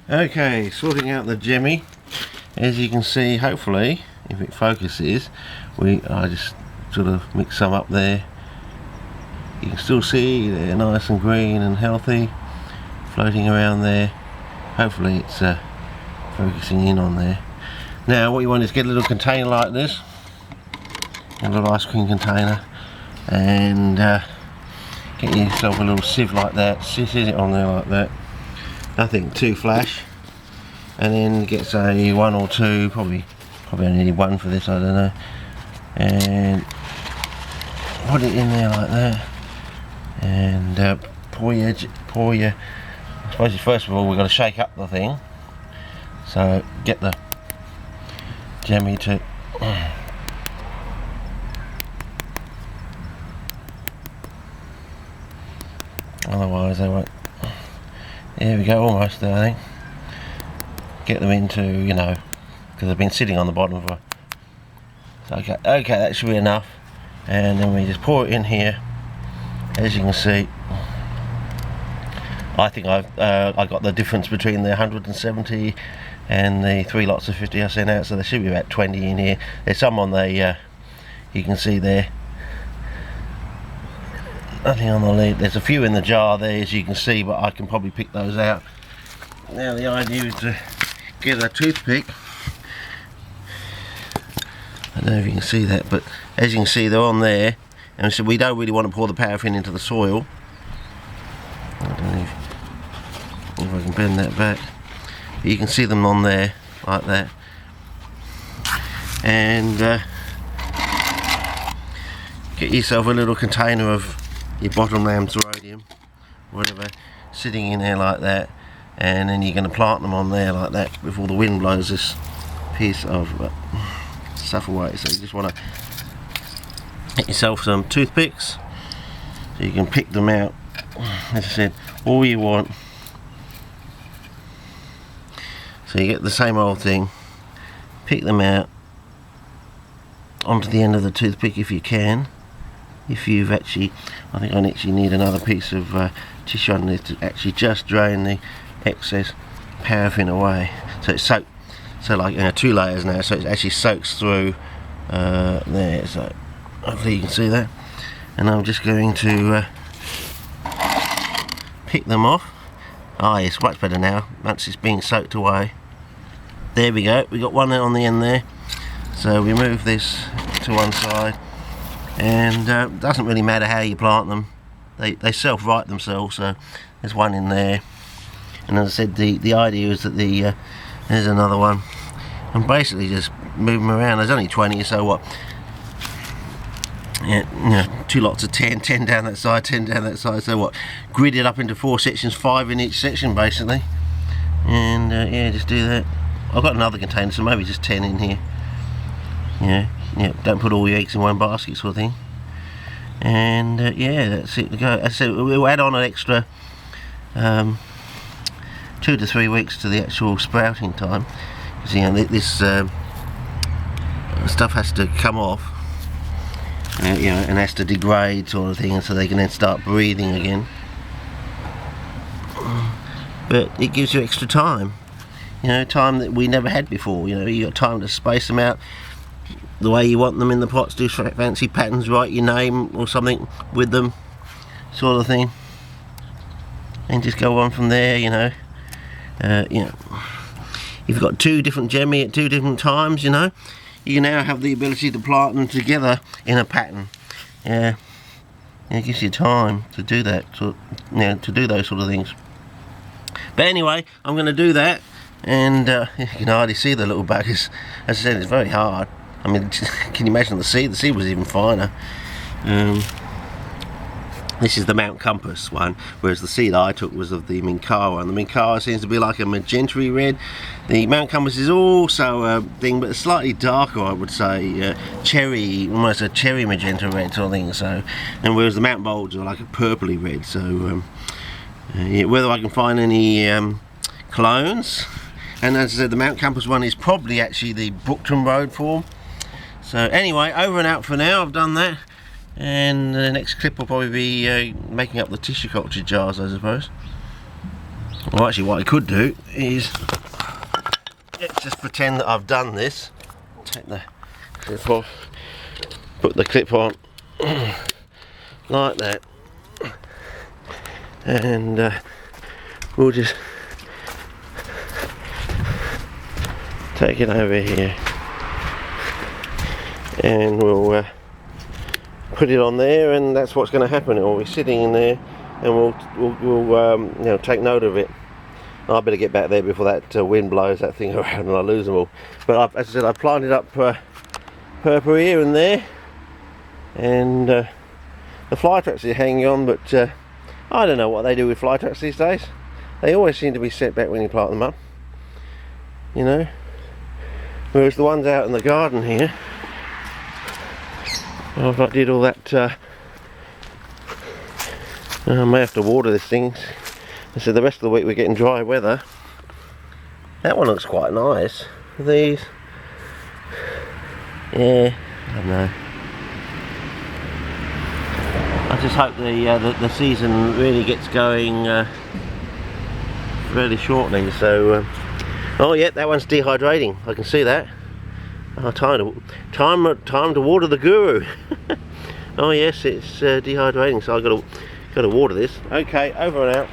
Okay, sorting out the GEMMAE. As you can see, hopefully, if it focuses, I just sort of mix some up there. You can still see they're nice and green and healthy, floating around there. Hopefully it's focusing in on there. Now what you want is get a little container like this, a little ice cream container, and get yourself a little sieve like that, sit it on there like that. Nothing too flash, and then get say one or two, probably only need one for this, I don't know, and put it in there like that, and pour your I suppose first of all we've got to shake up the thing, so get the GEMMAE to otherwise they won't. There we go, almost there, I think. Get them into, you know, because they've been sitting on the bottom for. So okay, that should be enough. And then we just pour it in here. As you can see, I think I got the difference between the 170 and the 3 lots of 50 I sent out, so there should be about 20 in here. There's some on the, you can see there. Nothing on the lid. There's a few in the jar there, as you can see, but I can probably pick those out. Now the idea is to get a toothpick. I don't know if you can see that, but as you can see they're on there, and so we don't really want to pour the paraffin into the soil. I don't know if I can bend that back. But you can see them on there like that, and get yourself a little container of your bottom lamb's rhodium, whatever, sitting in there like that, and then you're going to plant them on there like that before the wind blows this piece of stuff away. So you just want to get yourself some toothpicks so you can pick them out. As I said, all you want, so you get the same old thing, pick them out onto the end of the toothpick if you can. If you've actually, I think I actually need another piece of tissue underneath to actually just drain the excess paraffin away. So it's soaked, so like 2 layers now, so it actually soaks through there. So hopefully you can see that. And I'm just going to pick them off. Ah, it's much better now once it's being soaked away. There we go. We got one on the end there. So we move this to one side. And it doesn't really matter how you plant them, they self-right themselves. So there's one in there, and as I said, the idea is that there's another one, and basically just move them around. There's only 20, so what, 2 lots of 10 down that side, 10 down that side, so what, grid it up into 4 sections, 5 in each section basically, and yeah, just do that. I've got another container, so maybe just 10 in here. Yeah, don't put all your eggs in one basket, sort of thing. And yeah, that's it to go. As I said, we'll add on an extra 2 to 3 weeks to the actual sprouting time, because this stuff has to come off, and has to degrade, sort of thing, and so they can then start breathing again. But it gives you extra time, time that we never had before. You got time to space them out the way you want them in the pots, do fancy patterns, write your name or something with them, sort of thing, and just go on from there. If you've got 2 different GEMMAE at 2 different times, you now have the ability to plant them together in a pattern. It gives you time to do that, to do those sort of things. But anyway, I'm going to do that, and you can hardly see the little buggers. As I said, it's very hard. I mean, can you imagine the seed? The seed was even finer. This is the Mount Compass one, whereas the seed I took was of the Minkawa, and the Minkawa seems to be like a magenta red. The Mount Compass is also a thing, but slightly darker, I would say, cherry, almost a cherry magenta red sort of thing. So, and whereas the Mount Bolds are like a purpley red. So, yeah, whether I can find any clones, and as I said, the Mount Compass one is probably actually the Brookton Road form. So anyway, over and out for now. I've done that, and the next clip will probably be making up the tissue culture jars, I suppose. Well, actually what I could do is, let's just pretend that I've done this. Take the clip off, put the clip on like that, and we'll just take it over here and we'll put it on there, and that's what's going to happen. It will be sitting in there, and we'll you know, take note of it. I better get back there before that wind blows that thing around and I lose them all. But as I said, I planted up purple here and there, and the fly traps are hanging on, but I don't know what they do with fly traps these days. They always seem to be set back when you plant them up, you know. Whereas the ones out in the garden here, I've not did all that. I may have to water this thing. So the rest of the week we're getting dry weather. That one looks quite nice. These, yeah, I don't know. I just hope the season really gets going fairly shortly. So, oh yeah, that one's dehydrating. I can see that. Oh, time to water the guru. Oh yes, it's dehydrating. So I've got to water this. Okay, over and out.